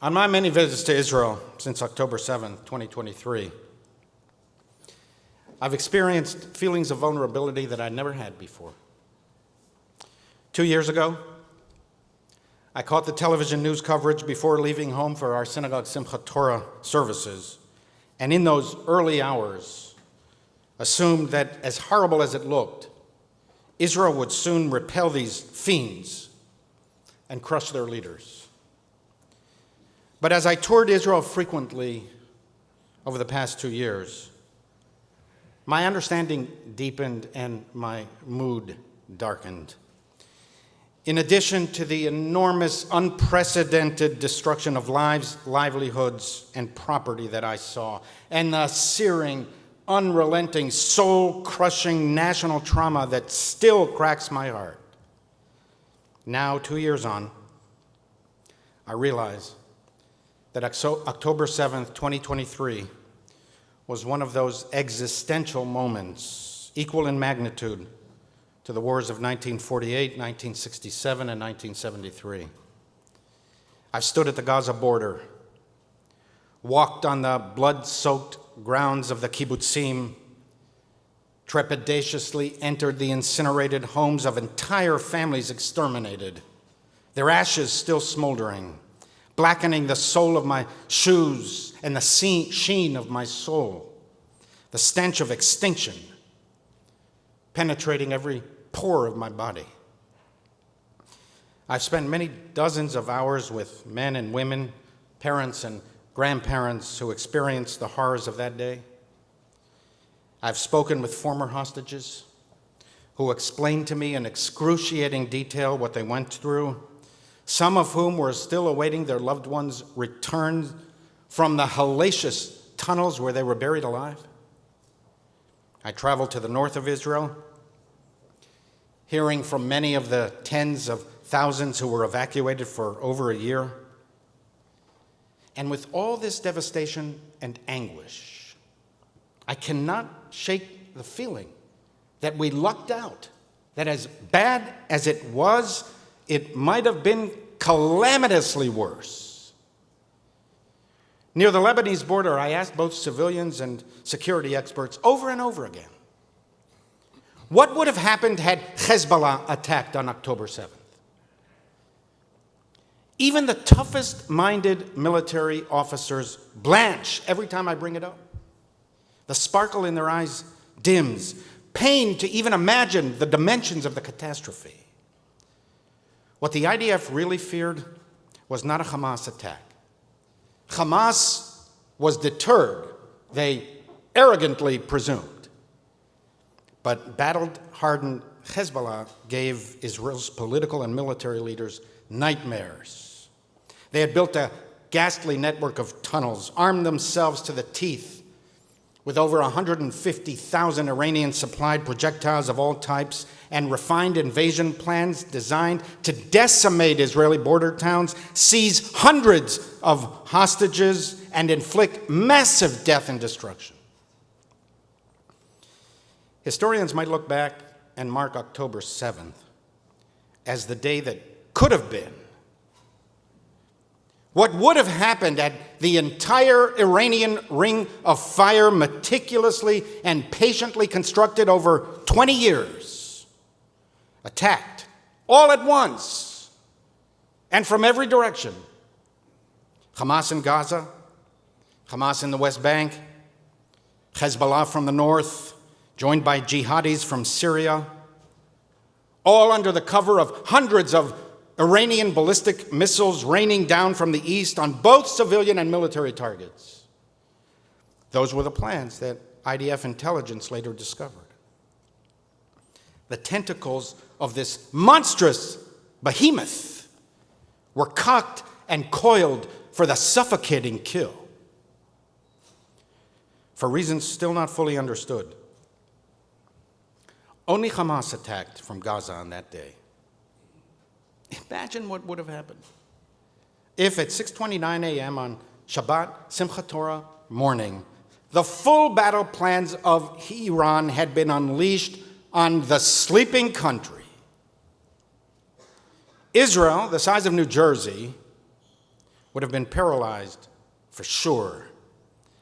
On my many visits to Israel since October 7th, 2023, I've experienced feelings of vulnerability that I never had before. 2 years ago, I caught the television news coverage before leaving home for our synagogue Simchat Torah services, and in those early hours, assumed that as horrible as it looked, Israel would soon repel these fiends and crush their leaders. But as I toured Israel frequently over the past 2 years, my understanding deepened and my mood darkened. In addition to the enormous, unprecedented destruction of lives, livelihoods, and property that I saw, and the searing, unrelenting, soul-crushing national trauma that still cracks my heart, now, 2 years on, I realize that October 7th, 2023 was one of those existential moments, equal in magnitude to the wars of 1948, 1967, and 1973. I've stood at the Gaza border, walked on the blood-soaked grounds of the kibbutzim, trepidatiously entered the incinerated homes of entire families exterminated, their ashes still smoldering, blackening the sole of my shoes and the sheen of my soul, the stench of extinction penetrating every pore of my body. I've spent many dozens of hours with men and women, parents and grandparents who experienced the horrors of that day. I've spoken with former hostages who explained to me in excruciating detail what they went through, some of whom were still awaiting their loved ones' return from the hellacious tunnels where they were buried alive. I traveled to the north of Israel, hearing from many of the tens of thousands who were evacuated for over a year. And with all this devastation and anguish, I cannot shake the feeling that we lucked out, that as bad as it was, it might have been calamitously worse. Near the Lebanese border, I asked both civilians and security experts over and over again, what would have happened had Hezbollah attacked on October 7th? Even the toughest-minded military officers blanch every time I bring it up. The sparkle in their eyes dims, pain to even imagine the dimensions of the catastrophe. What the IDF really feared was not a Hamas attack. Hamas was deterred, they arrogantly presumed. But battle-hardened Hezbollah gave Israel's political and military leaders nightmares. They had built a ghastly network of tunnels, armed themselves to the teeth with over 150,000 Iranian-supplied projectiles of all types and refined invasion plans designed to decimate Israeli border towns, seize hundreds of hostages, and inflict massive death and destruction. Historians might look back and mark October 7th as the day that could have been. What would have happened had the entire Iranian ring of fire meticulously and patiently constructed over 20 years, attacked all at once and from every direction. Hamas in Gaza, Hamas in the West Bank, Hezbollah from the north, joined by jihadis from Syria, all under the cover of hundreds of Iranian ballistic missiles raining down from the east on both civilian and military targets. Those were the plans that IDF intelligence later discovered. The tentacles of this monstrous behemoth were cocked and coiled for the suffocating kill. For reasons still not fully understood, only Hamas attacked from Gaza on that day. Imagine what would have happened if at 6:29 a.m. on Shabbat Simchat Torah morning, the full battle plans of Iran had been unleashed on the sleeping country. Israel, the size of New Jersey, would have been paralyzed for sure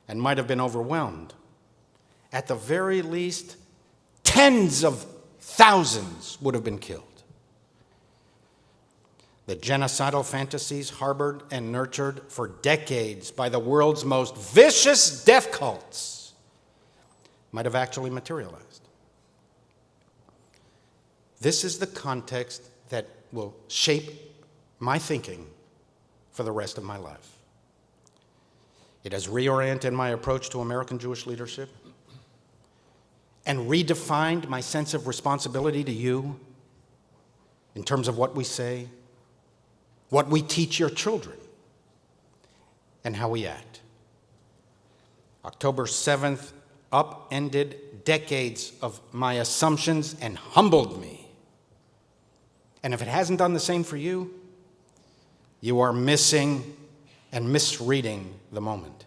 and might have been overwhelmed. At the very least, tens of thousands would have been killed. The genocidal fantasies harbored and nurtured for decades by the world's most vicious death cults might have actually materialized. This is the context that will shape my thinking for the rest of my life. It has reoriented my approach to American Jewish leadership and redefined my sense of responsibility to you in terms of what we say, what we teach your children, and how we act. October 7th upended decades of my assumptions and humbled me. And if it hasn't done the same for you, you are missing and misreading the moment.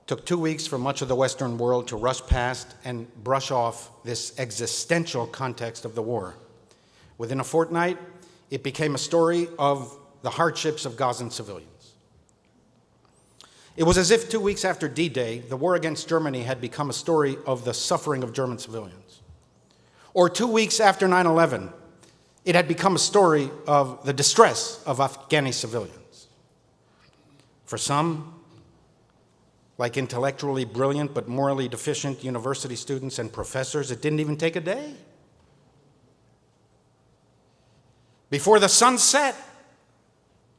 It took 2 weeks for much of the Western world to rush past and brush off this existential context of the war. Within a fortnight, it became a story of the hardships of Gazan civilians. It was as if 2 weeks after D-Day, the war against Germany had become a story of the suffering of German civilians. Or 2 weeks after 9/11, it had become a story of the distress of Afghani civilians. For some, like intellectually brilliant but morally deficient university students and professors, it didn't even take a day. Before the sun set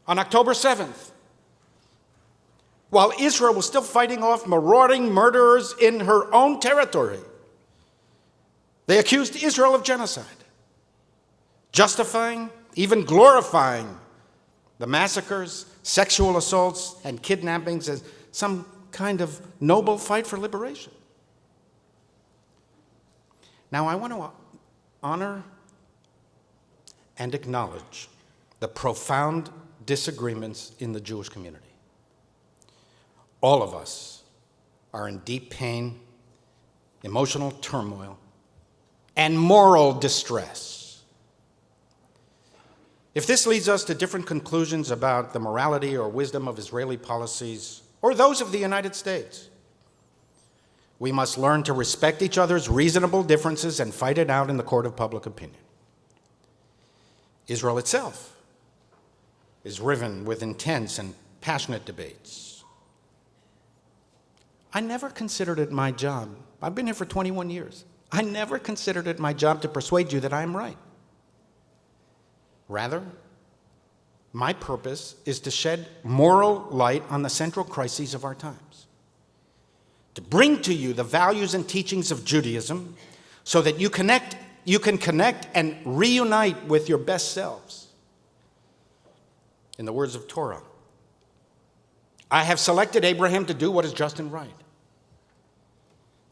on October 7th, while Israel was still fighting off marauding murderers in her own territory, they accused Israel of genocide, justifying, even glorifying the massacres, sexual assaults, and kidnappings as some kind of noble fight for liberation. Now, I want to honor and acknowledge the profound disagreements in the Jewish community. All of us are in deep pain, emotional turmoil, and moral distress. If this leads us to different conclusions about the morality or wisdom of Israeli policies or those of the United States, we must learn to respect each other's reasonable differences and fight it out in the court of public opinion. Israel itself is riven with intense and passionate debates. I never considered it my job. I've been here for 21 years. I never considered it my job to persuade you that I am right. Rather, my purpose is to shed moral light on the central crises of our times, to bring to you the values and teachings of Judaism so that you can connect and reunite with your best selves. In the words of Torah, I have selected Abraham to do what is just and right.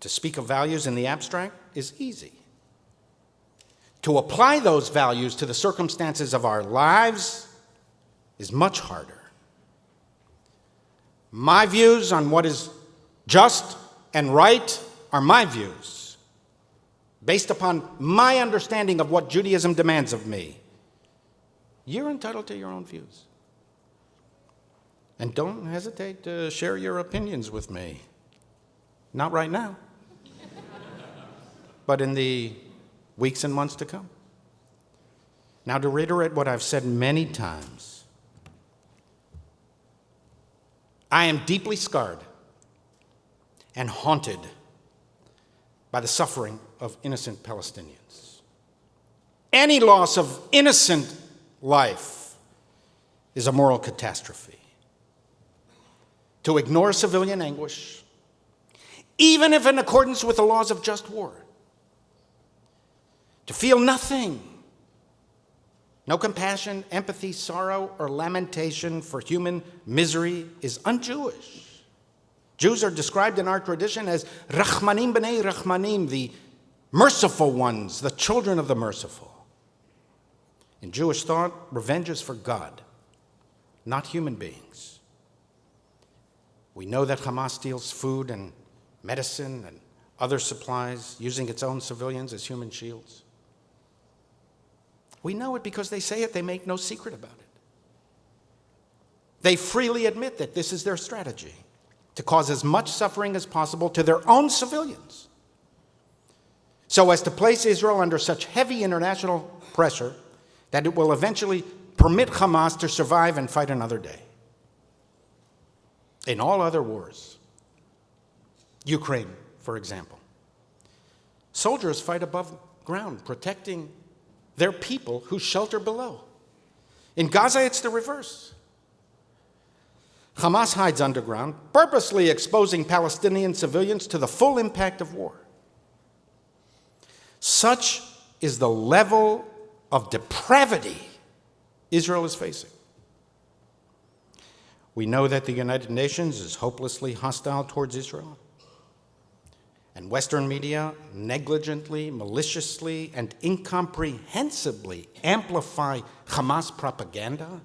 To speak of values in the abstract is easy. To apply those values to the circumstances of our lives is much harder. My views on what is just and right are my views, based upon my understanding of what Judaism demands of me. You're entitled to your own views. And don't hesitate to share your opinions with me. Not right now, but in the weeks and months to come. Now, to reiterate what I've said many times, I am deeply scarred and haunted by the suffering of innocent Palestinians. Any loss of innocent life is a moral catastrophe. To ignore civilian anguish, even if in accordance with the laws of just war, to feel nothing, no compassion, empathy, sorrow, or lamentation for human misery is un-Jewish. Jews are described in our tradition as rachmanim b'nei rachmanim, the merciful ones, the children of the merciful. In Jewish thought, revenge is for God, not human beings. We know that Hamas steals food and medicine and other supplies, using its own civilians as human shields. We know it because they say it, they make no secret about it. They freely admit that this is their strategy, to cause as much suffering as possible to their own civilians, so as to place Israel under such heavy international pressure that it will eventually permit Hamas to survive and fight another day. In all other wars, Ukraine, for example, soldiers fight above ground, protecting their people who shelter below. In Gaza, it's the reverse. Hamas hides underground, purposely exposing Palestinian civilians to the full impact of war. Such is the level of depravity Israel is facing. We know that the United Nations is hopelessly hostile towards Israel. And Western media negligently, maliciously, and incomprehensibly amplify Hamas propaganda.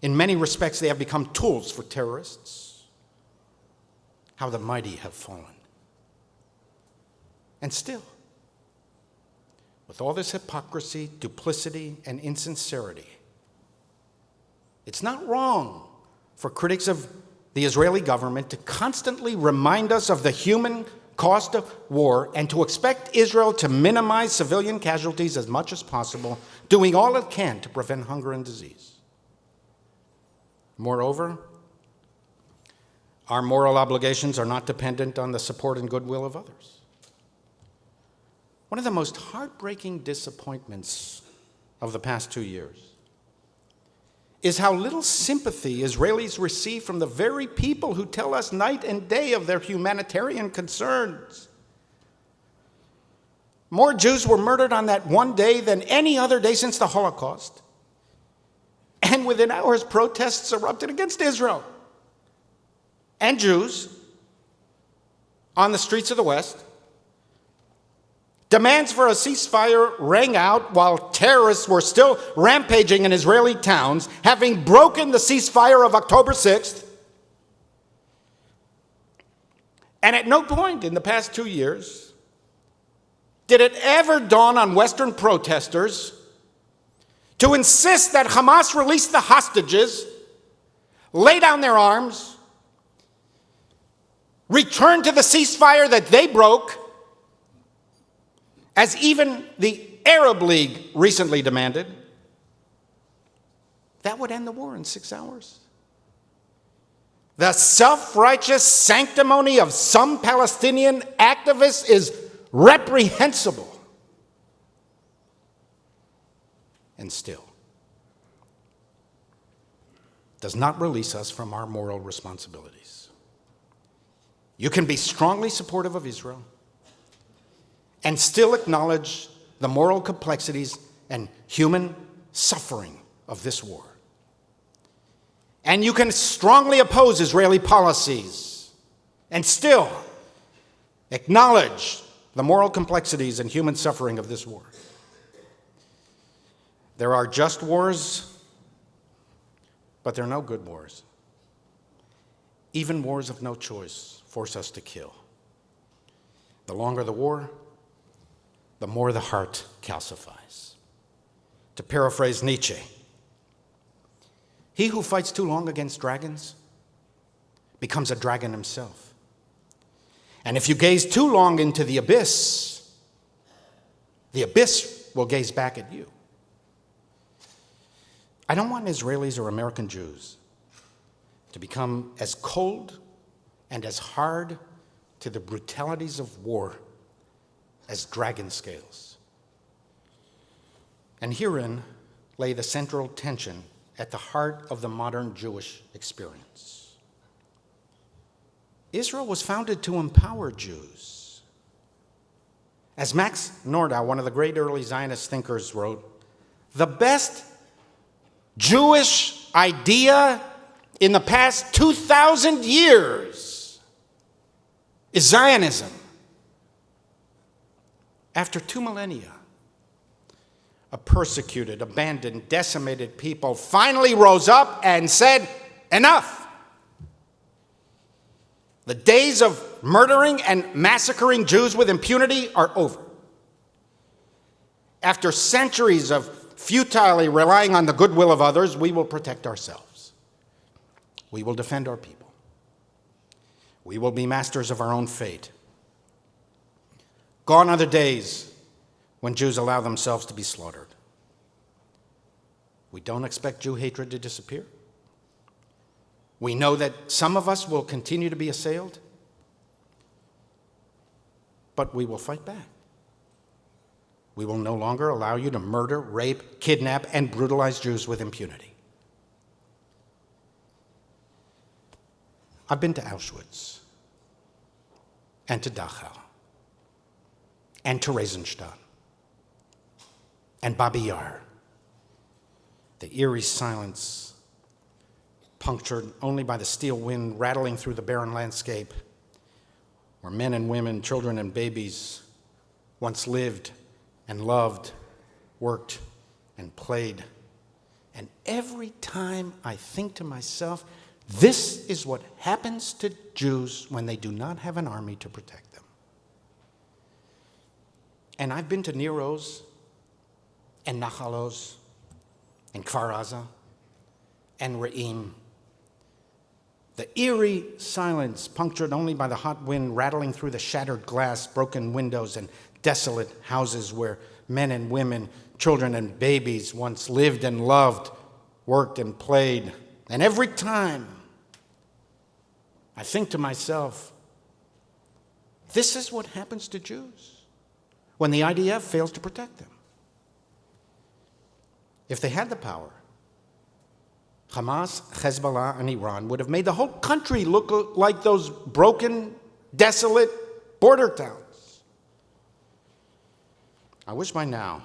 In many respects, they have become tools for terrorists. How the mighty have fallen. And still, with all this hypocrisy, duplicity, and insincerity, it's not wrong for critics of the Israeli government to constantly remind us of the human cost of war and to expect Israel to minimize civilian casualties as much as possible, doing all it can to prevent hunger and disease. Moreover, our moral obligations are not dependent on the support and goodwill of others. One of the most heartbreaking disappointments of the past 2 years is how little sympathy Israelis receive from the very people who tell us night and day of their humanitarian concerns. More Jews were murdered on that one day than any other day since the Holocaust. And within hours, protests erupted against Israel and Jews on the streets of the West. Demands for a ceasefire rang out while terrorists were still rampaging in Israeli towns, having broken the ceasefire of October 6th. And at no point in the past 2 years did it ever dawn on Western protesters to insist that Hamas release the hostages, lay down their arms, return to the ceasefire that they broke, as even the Arab League recently demanded. That would end the war in 6 hours. The self-righteous sanctimony of some Palestinian activists is reprehensible. And still does not release us from our moral responsibilities. You can be strongly supportive of Israel and still acknowledge the moral complexities and human suffering of this war. And you can strongly oppose Israeli policies and still acknowledge the moral complexities and human suffering of this war. There are just wars, but there are no good wars. Even wars of no choice force us to kill. The longer the war, the more the heart calcifies. To paraphrase Nietzsche, he who fights too long against dragons becomes a dragon himself. And if you gaze too long into the abyss will gaze back at you. I don't want Israelis or American Jews to become as cold and as hard to the brutalities of war as dragon scales. And herein lay the central tension at the heart of the modern Jewish experience. Israel was founded to empower Jews. As Max Nordau, one of the great early Zionist thinkers, wrote, the best Jewish idea in the past 2,000 years is Zionism. After 2 millennia, a persecuted, abandoned, decimated people finally rose up and said, enough. The days of murdering and massacring Jews with impunity are over. After centuries of futilely relying on the goodwill of others, we will protect ourselves. We will defend our people. We will be masters of our own fate. Gone are the days when Jews allow themselves to be slaughtered. We don't expect Jew hatred to disappear. We know that some of us will continue to be assailed, but we will fight back. We will no longer allow you to murder, rape, kidnap, and brutalize Jews with impunity. I've been to Auschwitz, and to Dachau, and to Theresienstadt, and Babi Yar. The eerie silence, punctured only by the steel wind rattling through the barren landscape, where men and women, children and babies once lived and loved, worked and played. And every time I think to myself, this is what happens to Jews when they do not have an army to protect them. And I've been to Nero's and Nachalos and Kfar Aza and Re'im. The eerie silence, punctured only by the hot wind rattling through the shattered glass, broken windows, and desolate houses where men and women, children and babies once lived and loved, worked and played. And every time I think to myself, this is what happens to Jews when the IDF fails to protect them. If they had the power, Hamas, Hezbollah, and Iran would have made the whole country look like those broken, desolate border towns. I wish by now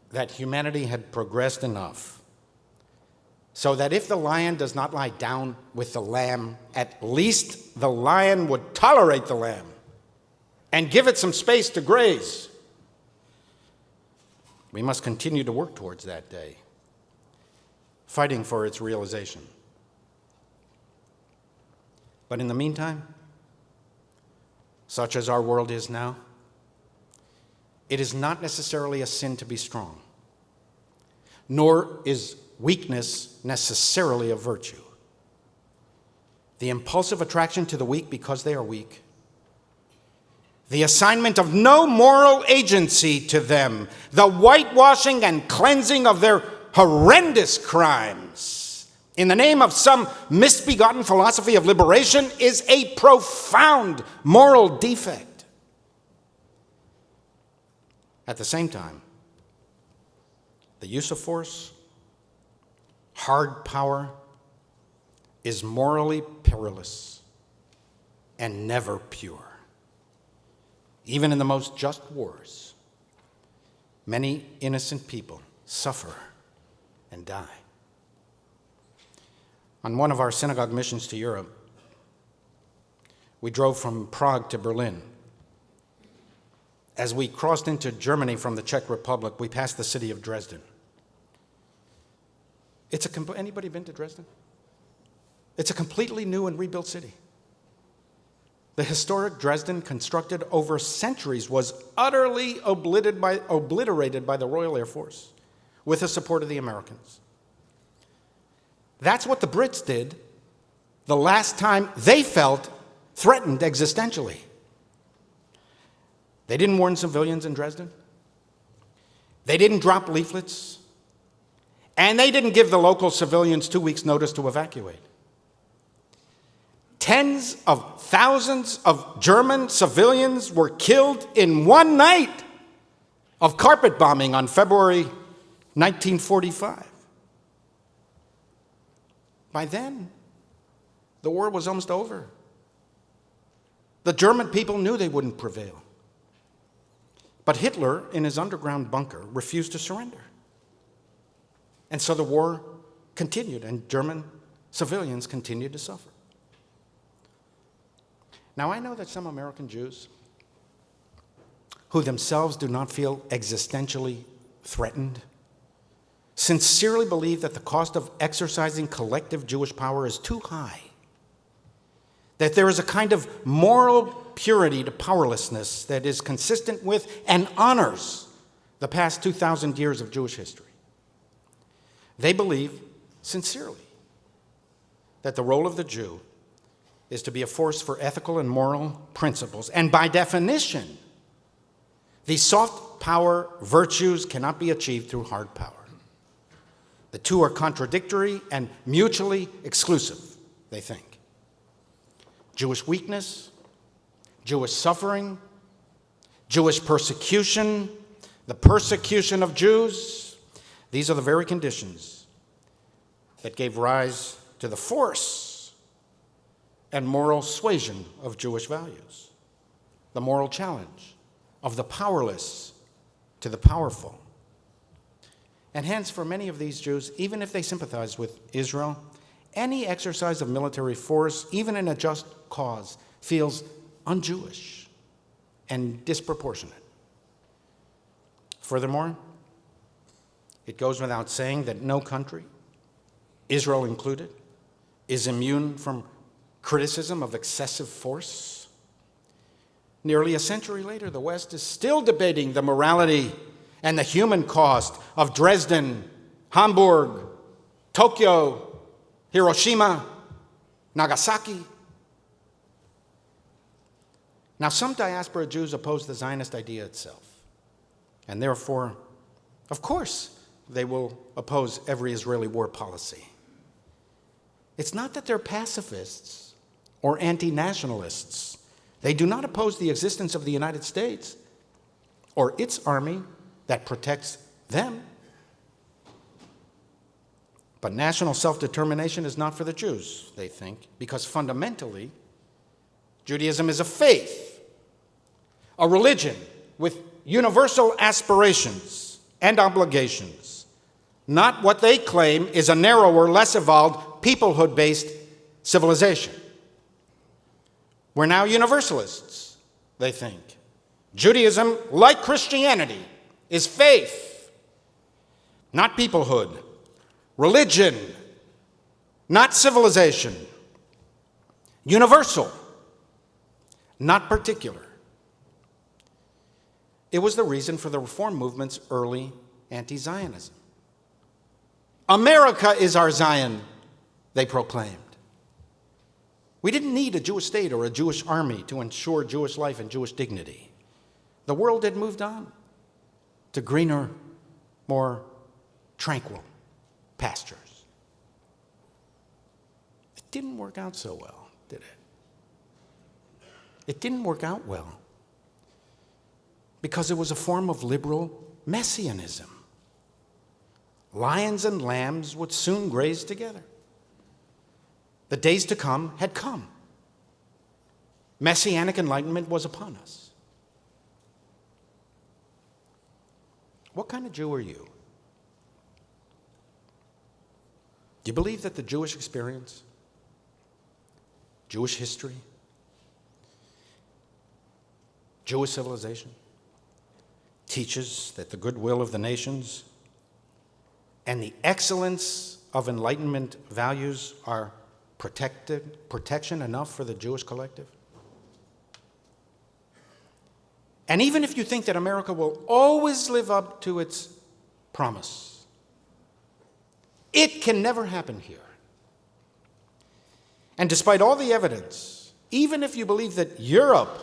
that humanity had progressed enough so that if the lion does not lie down with the lamb, at least the lion would tolerate the lamb and give it some space to graze. We must continue to work towards that day, fighting for its realization. But in the meantime, such as our world is now, it is not necessarily a sin to be strong, nor is weakness necessarily a virtue. The impulsive attraction to the weak because they are weak, the assignment of no moral agency to them, the whitewashing and cleansing of their horrendous crimes in the name of some misbegotten philosophy of liberation is a profound moral defect. At the same time, the use of force, hard power, is morally perilous and never pure. Even in the most just wars, many innocent people suffer and die. On one of our synagogue missions to Europe, we drove from Prague to Berlin. As we crossed into Germany from the Czech Republic, we passed the city of Dresden. Anybody been to Dresden? It's a completely new and rebuilt city. The historic Dresden, constructed over centuries, was utterly obliterated by the Royal Air Force with the support of the Americans. That's what the Brits did the last time they felt threatened existentially. They didn't warn civilians in Dresden. They didn't drop leaflets. And they didn't give the local civilians 2 weeks' notice to evacuate. Tens of thousands of German civilians were killed in one night of carpet bombing on February 1945. By then, the war was almost over. The German people knew they wouldn't prevail. But Hitler, in his underground bunker, refused to surrender. And so the war continued, and German civilians continued to suffer. Now, I know that some American Jews, who themselves do not feel existentially threatened, sincerely believe that the cost of exercising collective Jewish power is too high, that there is a kind of moral purity to powerlessness that is consistent with and honors the past 2,000 years of Jewish history. They believe, sincerely, that the role of the Jew is to be a force for ethical and moral principles. And by definition, these soft power virtues cannot be achieved through hard power. The two are contradictory and mutually exclusive, they think. Jewish weakness, Jewish suffering, Jewish persecution, the persecution of Jews, these are the very conditions that gave rise to the force and moral suasion of Jewish values, the moral challenge of the powerless to the powerful. And hence, for many of these Jews, even if they sympathize with Israel, any exercise of military force, even in a just cause, feels un-Jewish and disproportionate. Furthermore, it goes without saying that no country, Israel included, is immune from criticism of excessive force. Nearly a century later, the West is still debating the morality and the human cost of Dresden, Hamburg, Tokyo, Hiroshima, Nagasaki. Now, some diaspora Jews oppose the Zionist idea itself, and therefore, of course, they will oppose every Israeli war policy. It's not that they're pacifists or anti-nationalists. They do not oppose the existence of the United States or its army that protects them. But national self-determination is not for the Jews, they think, because fundamentally, Judaism is a faith, a religion with universal aspirations and obligations, not what they claim is a narrower, less evolved, peoplehood-based civilization. We're now universalists, they think. Judaism, like Christianity, is faith, not peoplehood. Religion, not civilization. Universal, not particular. It was the reason for the reform movement's early anti-Zionism. America is our Zion, they proclaimed. We didn't need a Jewish state or a Jewish army to ensure Jewish life and Jewish dignity. The world had moved on to greener, more tranquil pastures. It didn't work out so well, did it? It didn't work out well because it was a form of liberal messianism. Lions and lambs would soon graze together. The days to come had come. Messianic enlightenment was upon us. What kind of Jew are you? Do you believe that the Jewish experience, Jewish history, Jewish civilization teaches that the goodwill of the nations and the excellence of Enlightenment values are protection enough for the Jewish collective? And even if you think that America will always live up to its promise, it can never happen here. And despite all the evidence, even if you believe that Europe,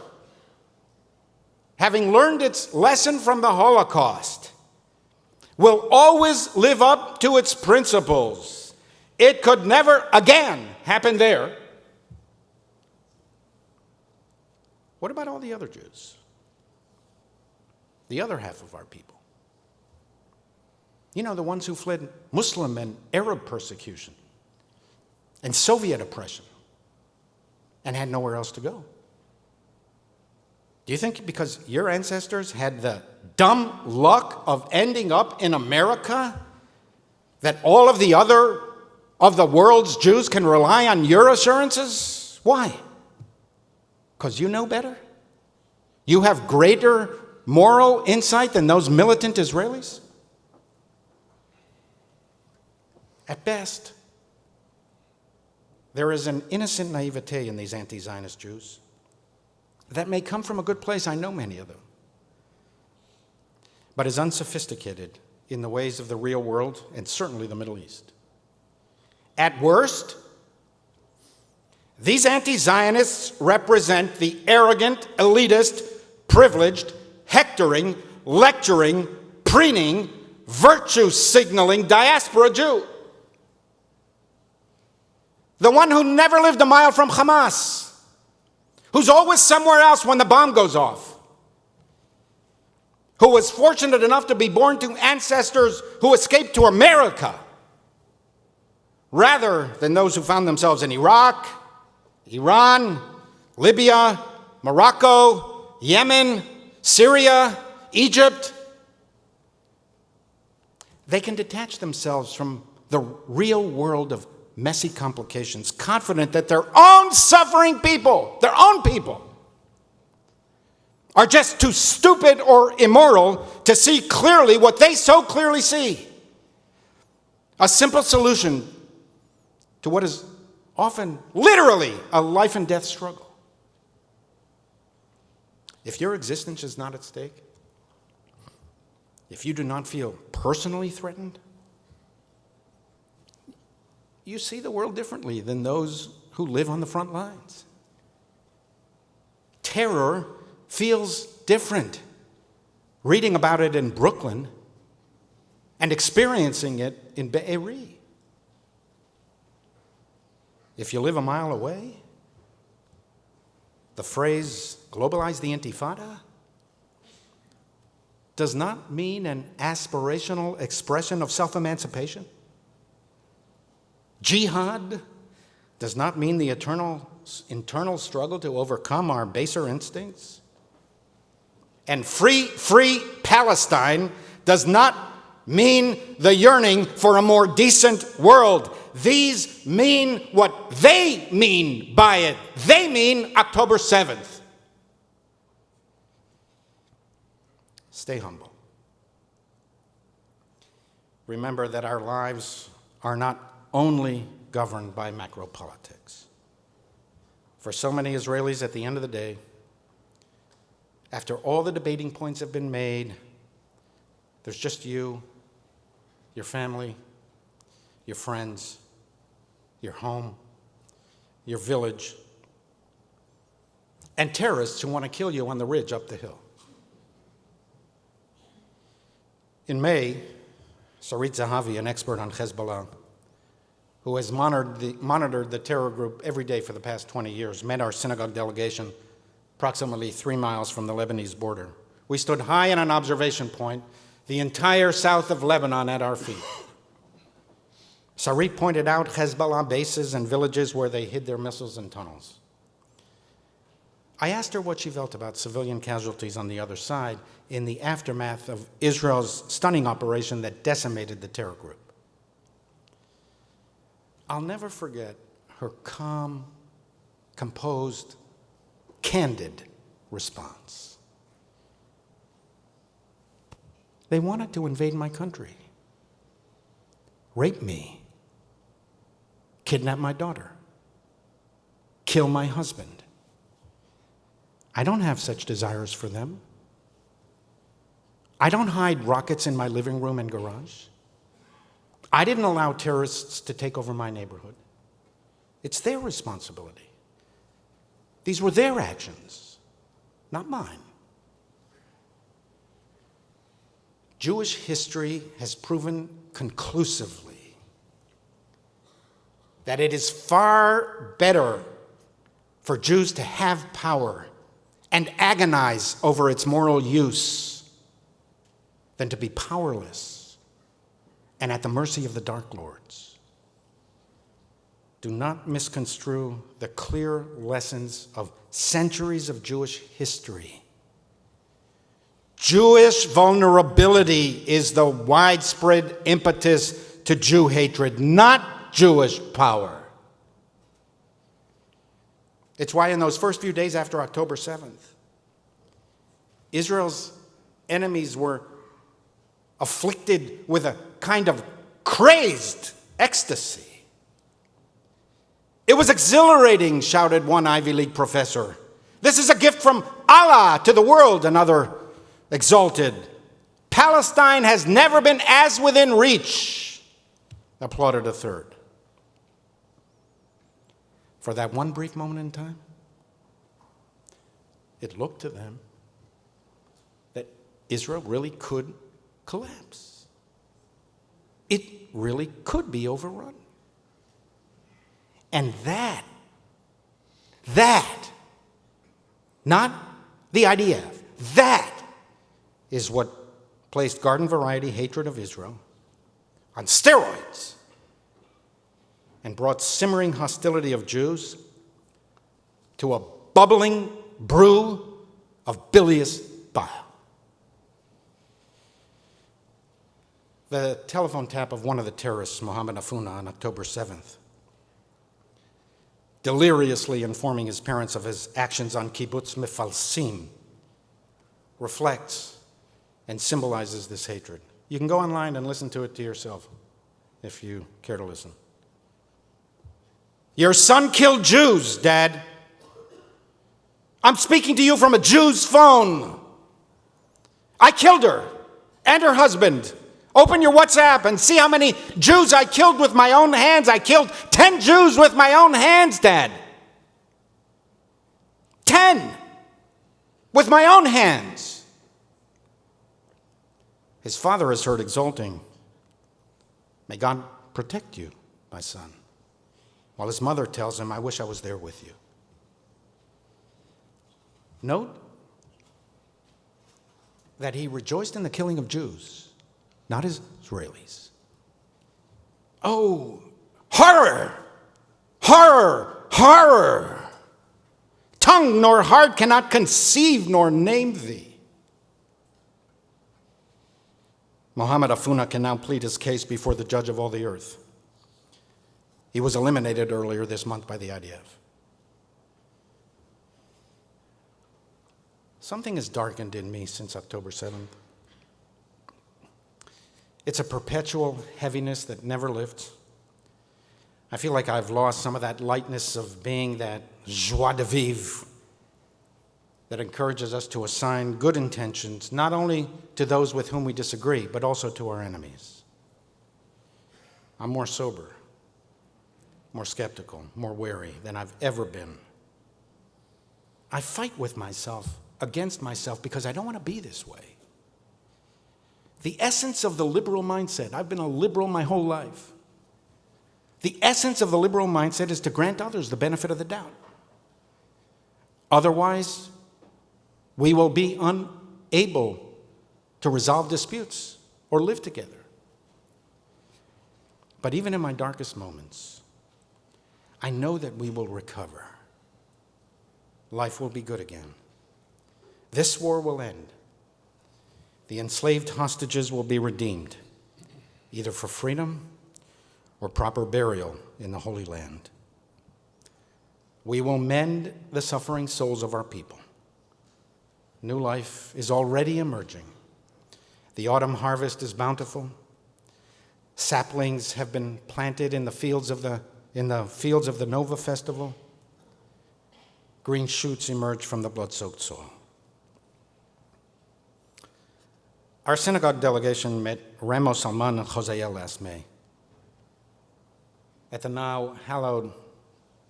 having learned its lesson from the Holocaust, will always live up to its principles, it could never again happen there. What about all the other Jews? The other half of our people. You know, the ones who fled Muslim and Arab persecution and Soviet oppression and had nowhere else to go. Do you think because your ancestors had the dumb luck of ending up in America that all of the other of the world's Jews can rely on your assurances? Why? Because you know better? You have greater moral insight than those militant Israelis? At best, there is an innocent naivete in these anti-Zionist Jews that may come from a good place. I know many of them, but is unsophisticated in the ways of the real world and certainly the Middle East. At worst, These anti-Zionists represent the arrogant, elitist, privileged, hectoring, lecturing, preening, virtue-signaling diaspora Jew. The one who never lived a mile from Hamas, who's always somewhere else when the bomb goes off, who was fortunate enough to be born to ancestors who escaped to America, rather than those who found themselves in Iraq, Iran, Libya, Morocco, Yemen, Syria, Egypt. They can detach themselves from the real world of messy complications, confident that their own suffering people, their own people, are just too stupid or immoral to see clearly what they so clearly see. A simple solution to what is often literally a life and death struggle. If your existence is not at stake, if you do not feel personally threatened, you see the world differently than those who live on the front lines. Terror feels different. Reading about it in Brooklyn and experiencing it in Be'eri. If you live a mile away, the phrase globalize the Intifada does not mean an aspirational expression of self-emancipation. Jihad does not mean the internal struggle to overcome our baser instincts. And free Palestine does not mean the yearning for a more decent world. These mean what they mean by it. They mean October 7th. Stay humble. Remember that our lives are not only governed by macro politics. For so many Israelis, at the end of the day, after all the debating points have been made, there's just you, your family, your friends, your home, your village, and terrorists who want to kill you on the ridge up the hill. In May, Sarit Zahavi, an expert on Hezbollah, who has monitored the terror group every day for the past 20 years, met our synagogue delegation approximately 3 miles from the Lebanese border. We stood high in an observation point, the entire south of Lebanon at our feet. Sarit pointed out Hezbollah bases and villages where they hid their missiles and tunnels. I asked her what she felt about civilian casualties on the other side in the aftermath of Israel's stunning operation that decimated the terror group. I'll never forget her calm, composed, candid response. They wanted to invade my country, rape me, kidnap my daughter, kill my husband. I don't have such desires for them. I don't hide rockets in my living room and garage. I didn't allow terrorists to take over my neighborhood. It's their responsibility. These were their actions, not mine. Jewish history has proven conclusively that it is far better for Jews to have power and agonize over its moral use than to be powerless and at the mercy of the Dark Lords. Do not misconstrue the clear lessons of centuries of Jewish history. Jewish vulnerability is the widespread impetus to Jew hatred, not Jewish power. It's why in those first few days after October 7th, Israel's enemies were afflicted with a kind of crazed ecstasy. It was exhilarating, shouted one Ivy League professor. This is a gift from Allah to the world, another exalted. Palestine has never been as within reach, applauded a third. for that one brief moment in time, it looked to them that Israel really could collapse. It really could be overrun. And that, not the idea, that is what placed garden variety hatred of Israel on steroids and brought simmering hostility of Jews to a bubbling brew of bilious bile. The telephone tap of one of the terrorists, Mohammed Afuna, on October 7th, deliriously informing his parents of his actions on Kibbutz Mefalsim, reflects and symbolizes this hatred. You can go online and listen to it to yourself if you care to listen. Your son killed Jews, Dad. I'm speaking to you from a Jew's phone. I killed her and her husband. Open your WhatsApp and see how many Jews I killed with my own hands. I killed 10 Jews with my own hands, Dad. 10 with my own hands. His father is heard exulting, "May God protect you, my son," while his mother tells him, "I wish I was there with you." Note that he rejoiced in the killing of Jews, not Israelis. Oh, horror! Horror! Horror! Tongue nor heart cannot conceive nor name thee. Mohammed Afuna can now plead his case before the judge of all the earth. He was eliminated earlier this month by the IDF. Something has darkened in me since October 7th. It's a perpetual heaviness that never lifts. I feel like I've lost some of that lightness of being, that joie de vivre that encourages us to assign good intentions, not only to those with whom we disagree, but also to our enemies. I'm more sober, more skeptical, more wary than I've ever been. I fight with myself, against myself, because I don't want to be this way. The essence of the liberal mindset, I've been a liberal my whole life. The essence of the liberal mindset is to grant others the benefit of the doubt. Otherwise, we will be unable to resolve disputes or live together. But even in my darkest moments, I know that we will recover. Life will be good again. This war will end. The enslaved hostages will be redeemed, either for freedom or proper burial in the Holy Land. We will mend the suffering souls of our people. New life is already emerging. The autumn harvest is bountiful. Saplings have been planted in the fields of the Nova Festival. Green shoots emerge from the blood-soaked soil. Our synagogue delegation met Remo Salman and Hosea last May at the now hallowed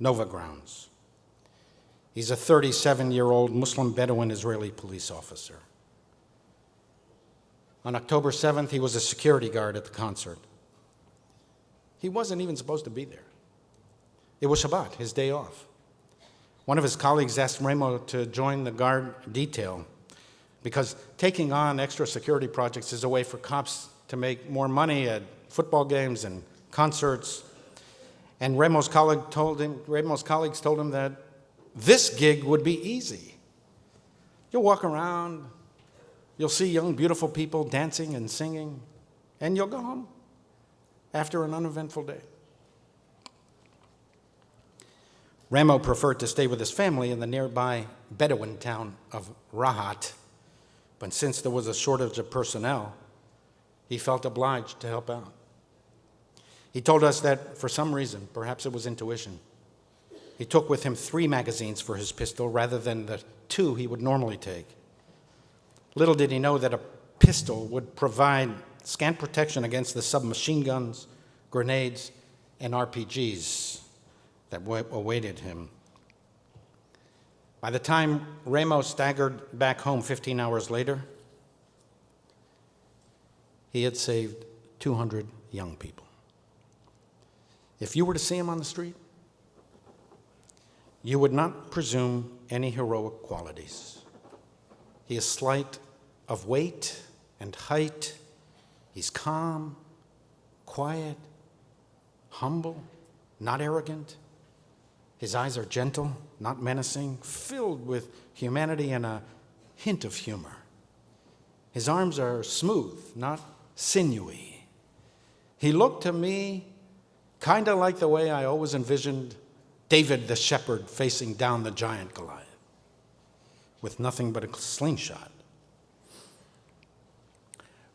Nova grounds. He's a 37-year-old Muslim Bedouin Israeli police officer. On October 7th, he was a security guard at the concert. He wasn't even supposed to be there. It was Shabbat, his day off. One of his colleagues asked Remo to join the guard detail because taking on extra security projects is a way for cops to make more money at football games and concerts. And Remo's colleagues told him that this gig would be easy. You'll walk around, you'll see young, beautiful people dancing and singing, and you'll go home after an uneventful day. Remo preferred to stay with his family in the nearby Bedouin town of Rahat, but since there was a shortage of personnel, he felt obliged to help out. He told us that for some reason, perhaps it was intuition, he took with him 3 magazines for his pistol rather than the 2 he would normally take. Little did he know that a pistol would provide scant protection against the submachine guns, grenades, and RPGs that awaited him. By the time Remo staggered back home 15 hours later, he had saved 200 young people. If you were to see him on the street, you would not presume any heroic qualities. He is slight of weight and height. He's calm, quiet, humble, not arrogant. His eyes are gentle, not menacing, filled with humanity and a hint of humor. His arms are smooth, not sinewy. He looked to me kind of like the way I always envisioned David the shepherd facing down the giant Goliath, with nothing but a slingshot.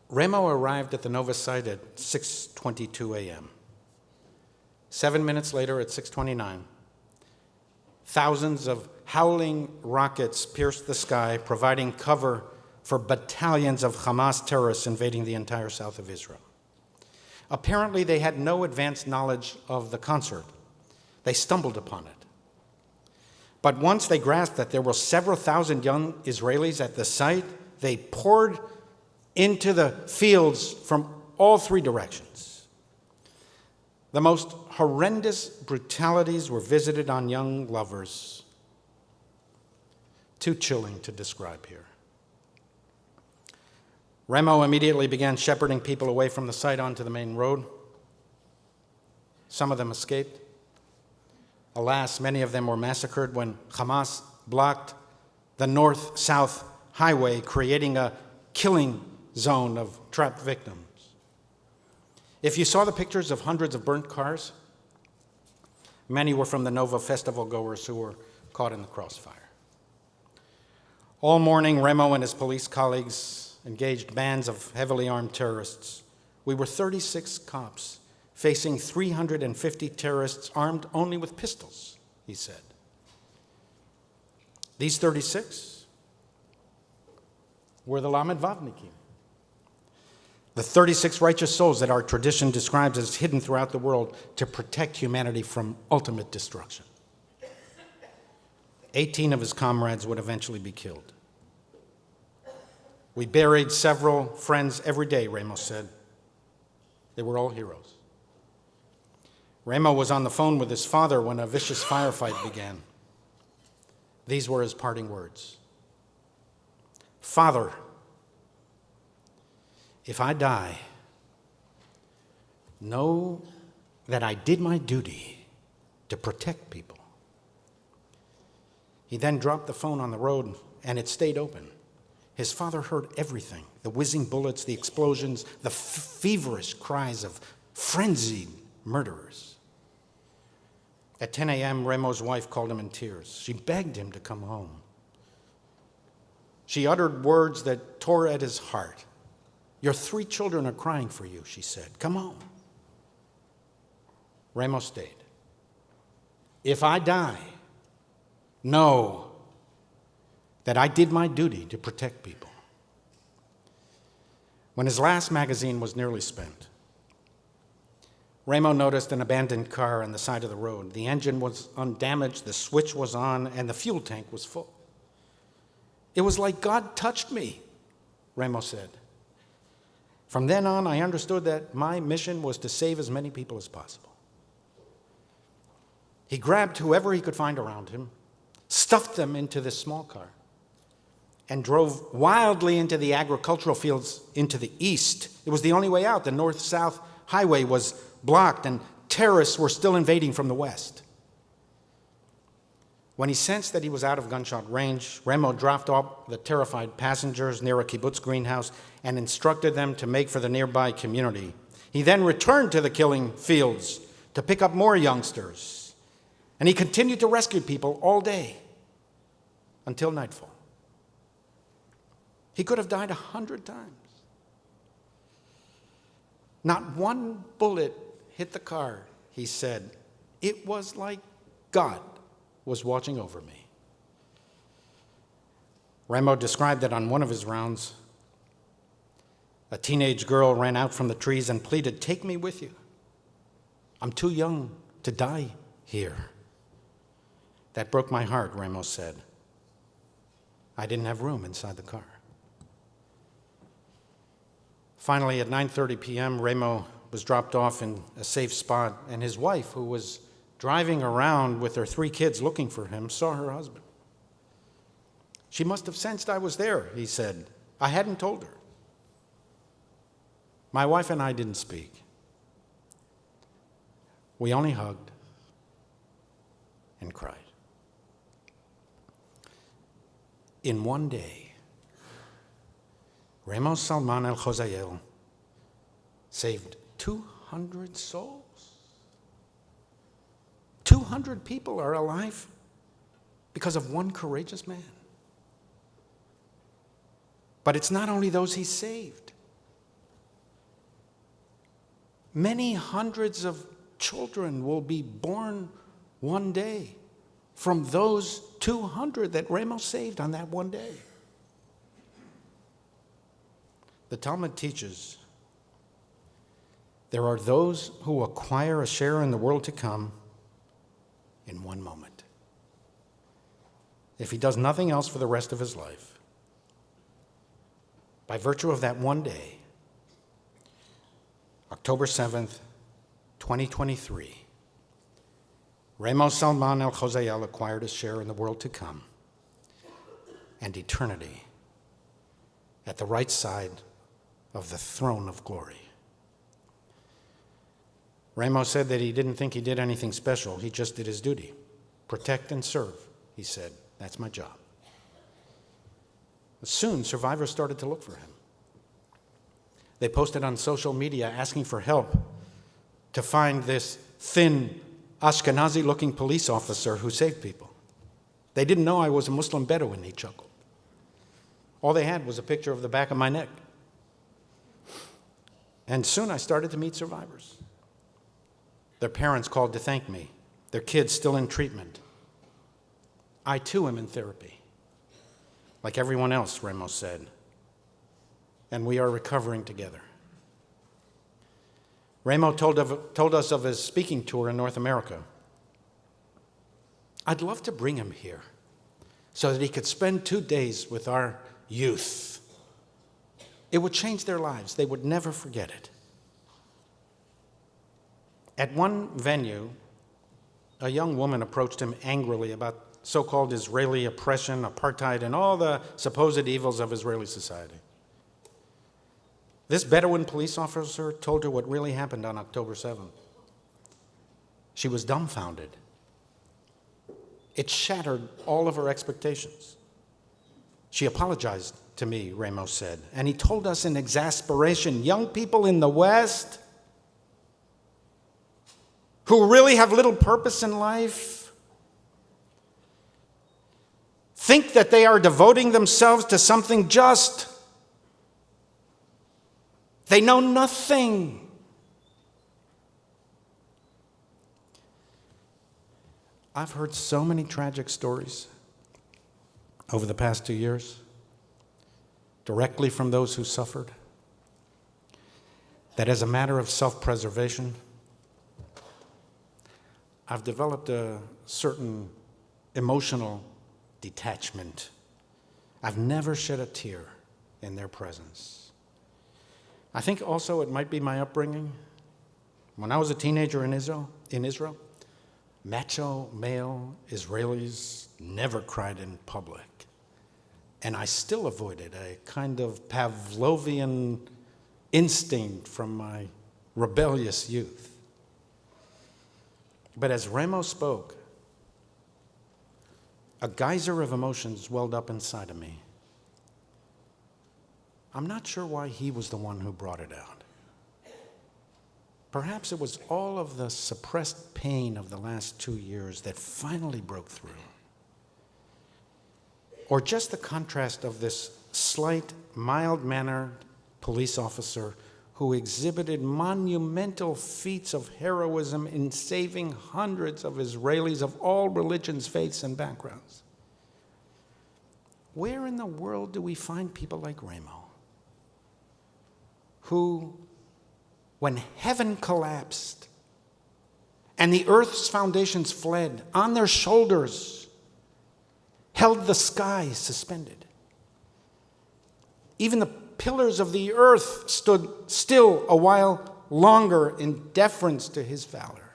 Remo arrived at the Nova site at 6:22 a.m. 7 minutes later, at 6:29, thousands of howling rockets pierced the sky, providing cover for battalions of Hamas terrorists invading the entire south of Israel. Apparently, they had no advanced knowledge of the concert. They stumbled upon it. But once they grasped that there were several thousand young Israelis at the site, they poured into the fields from all three directions. The most horrendous brutalities were visited on young lovers, too chilling to describe here. Remo immediately began shepherding people away from the site onto the main road. Some of them escaped. Alas, many of them were massacred when Hamas blocked the north-south highway, creating a killing zone of trapped victims. If you saw the pictures of hundreds of burnt cars, many were from the Nova festival goers who were caught in the crossfire. All morning, Remo and his police colleagues engaged bands of heavily armed terrorists. We were 36 cops facing 350 terrorists armed only with pistols, he said. These 36 were the Lamed Vavnikim, the 36 righteous souls that our tradition describes as hidden throughout the world to protect humanity from ultimate destruction. 18 of his comrades would eventually be killed. We buried several friends every day, Remo said. They were all heroes. Remo was on the phone with his father when a vicious firefight began. These were his parting words. "Father, if I die, know that I did my duty to protect people." He then dropped the phone on the road, and it stayed open. His father heard everything: the whizzing bullets, the explosions, the feverish cries of frenzied murderers. At 10 a.m., Remo's wife called him in tears. She begged him to come home. She uttered words that tore at his heart. "Your 3 children are crying for you," she said. "Come home." Remo stayed. "If I die, know that I did my duty to protect people." When his last magazine was nearly spent, Remo noticed an abandoned car on the side of the road. The engine was undamaged, the switch was on, and the fuel tank was full. "It was like God touched me," Remo said. "From then on, I understood that my mission was to save as many people as possible." He grabbed whoever he could find around him, stuffed them into this small car, and drove wildly into the agricultural fields into the east. It was the only way out. The north-south highway was blocked, and terrorists were still invading from the west. When he sensed that he was out of gunshot range, Remo dropped off the terrified passengers near a kibbutz greenhouse and instructed them to make for the nearby community. He then returned to the killing fields to pick up more youngsters, and he continued to rescue people all day until nightfall. He could have died 100 times. Not one bullet hit the car, he said. It was like God was watching over me. Remo described that on one of his rounds, a teenage girl ran out from the trees and pleaded, "Take me with you. I'm too young to die here." That broke my heart, Ramos said. I didn't have room inside the car. Finally, at 9:30 p.m., Ramo was dropped off in a safe spot, and his wife, who was driving around with her 3 kids looking for him, saw her husband. She must have sensed I was there, he said. I hadn't told her. My wife and I didn't speak. We only hugged and cried. In one day, Ramos Salman al-Khozayel saved 200 souls. 200 people are alive because of one courageous man. But it's not only those he saved. Many hundreds of children will be born one day from those 200 that Ramos saved on that one day. The Talmud teaches there are those who acquire a share in the world to come in one moment. If he does nothing else for the rest of his life, by virtue of that one day, October 7th, 2023, Ramos Salman al-Khozayel acquired a share in the world to come and eternity at the right side of the throne of glory. Ramos said that he didn't think he did anything special. He just did his duty. Protect and serve, he said. That's my job. Soon, survivors started to look for him. They posted on social media asking for help to find this thin, Ashkenazi-looking police officer who saved people. They didn't know I was a Muslim Bedouin, he chuckled. All they had was a picture of the back of my neck. And soon I started to meet survivors. Their parents called to thank me. Their kids still in treatment. I too am in therapy. Like everyone else, Ramos said. And we are recovering together. Ramo told us of his speaking tour in North America. I'd love to bring him here so that he could spend 2 days with our youth. It would change their lives. They would never forget it. At one venue, a young woman approached him angrily about so-called Israeli oppression, apartheid, and all the supposed evils of Israeli society. This Bedouin police officer told her what really happened on October 7th. She was dumbfounded. It shattered all of her expectations. She apologized to me, Ramos said, and he told us in exasperation, young people in the West who really have little purpose in life think that they are devoting themselves to something just. They know nothing. I've heard so many tragic stories over the past 2 years, directly from those who suffered, that as a matter of self-preservation, I've developed a certain emotional detachment. I've never shed a tear in their presence. I think also it might be my upbringing. When I was a teenager in Israel, macho male Israelis never cried in public. And I still avoided a kind of Pavlovian instinct from my rebellious youth. But as Ramos spoke, a geyser of emotions welled up inside of me. I'm not sure why he was the one who brought it out. Perhaps it was all of the suppressed pain of the last 2 years that finally broke through. Or just the contrast of this slight, mild-mannered police officer who exhibited monumental feats of heroism in saving hundreds of Israelis of all religions, faiths, and backgrounds. Where in the world do we find people like Ramo, who, when heaven collapsed and the earth's foundations fled, on their shoulders held the sky suspended. Even the pillars of the earth stood still a while longer in deference to his valor.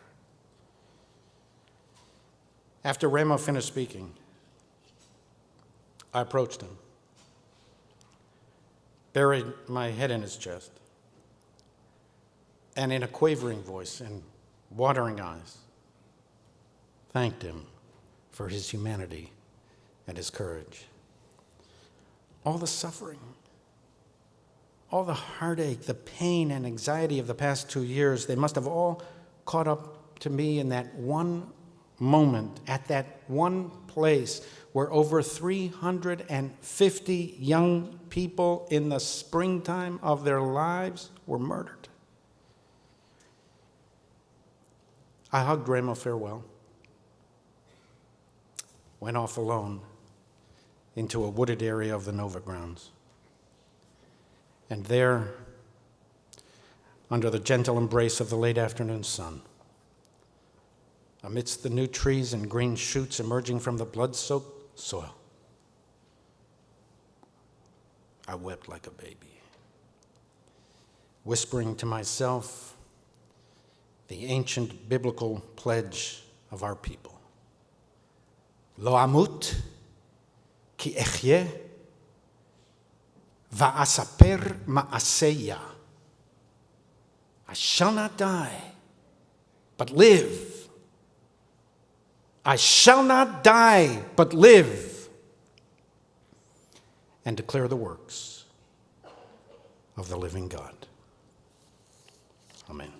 After Ramo finished speaking, I approached him, buried my head in his chest, and in a quavering voice and watering eyes, thanked him for his humanity and his courage. All the suffering, all the heartache, the pain and anxiety of the past 2 years, they must have all caught up to me in that one moment, at that one place where over 350 young people in the springtime of their lives were murdered. I hugged Ramo farewell, went off alone into a wooded area of the Nova grounds. And there, under the gentle embrace of the late afternoon sun, amidst the new trees and green shoots emerging from the blood-soaked soil, I wept like a baby, whispering to myself the ancient biblical pledge of our people. Lo amut ki echye va'asaper ma'aseya. I shall not die, but live. I shall not die, but live, and declare the works of the living God. Amen.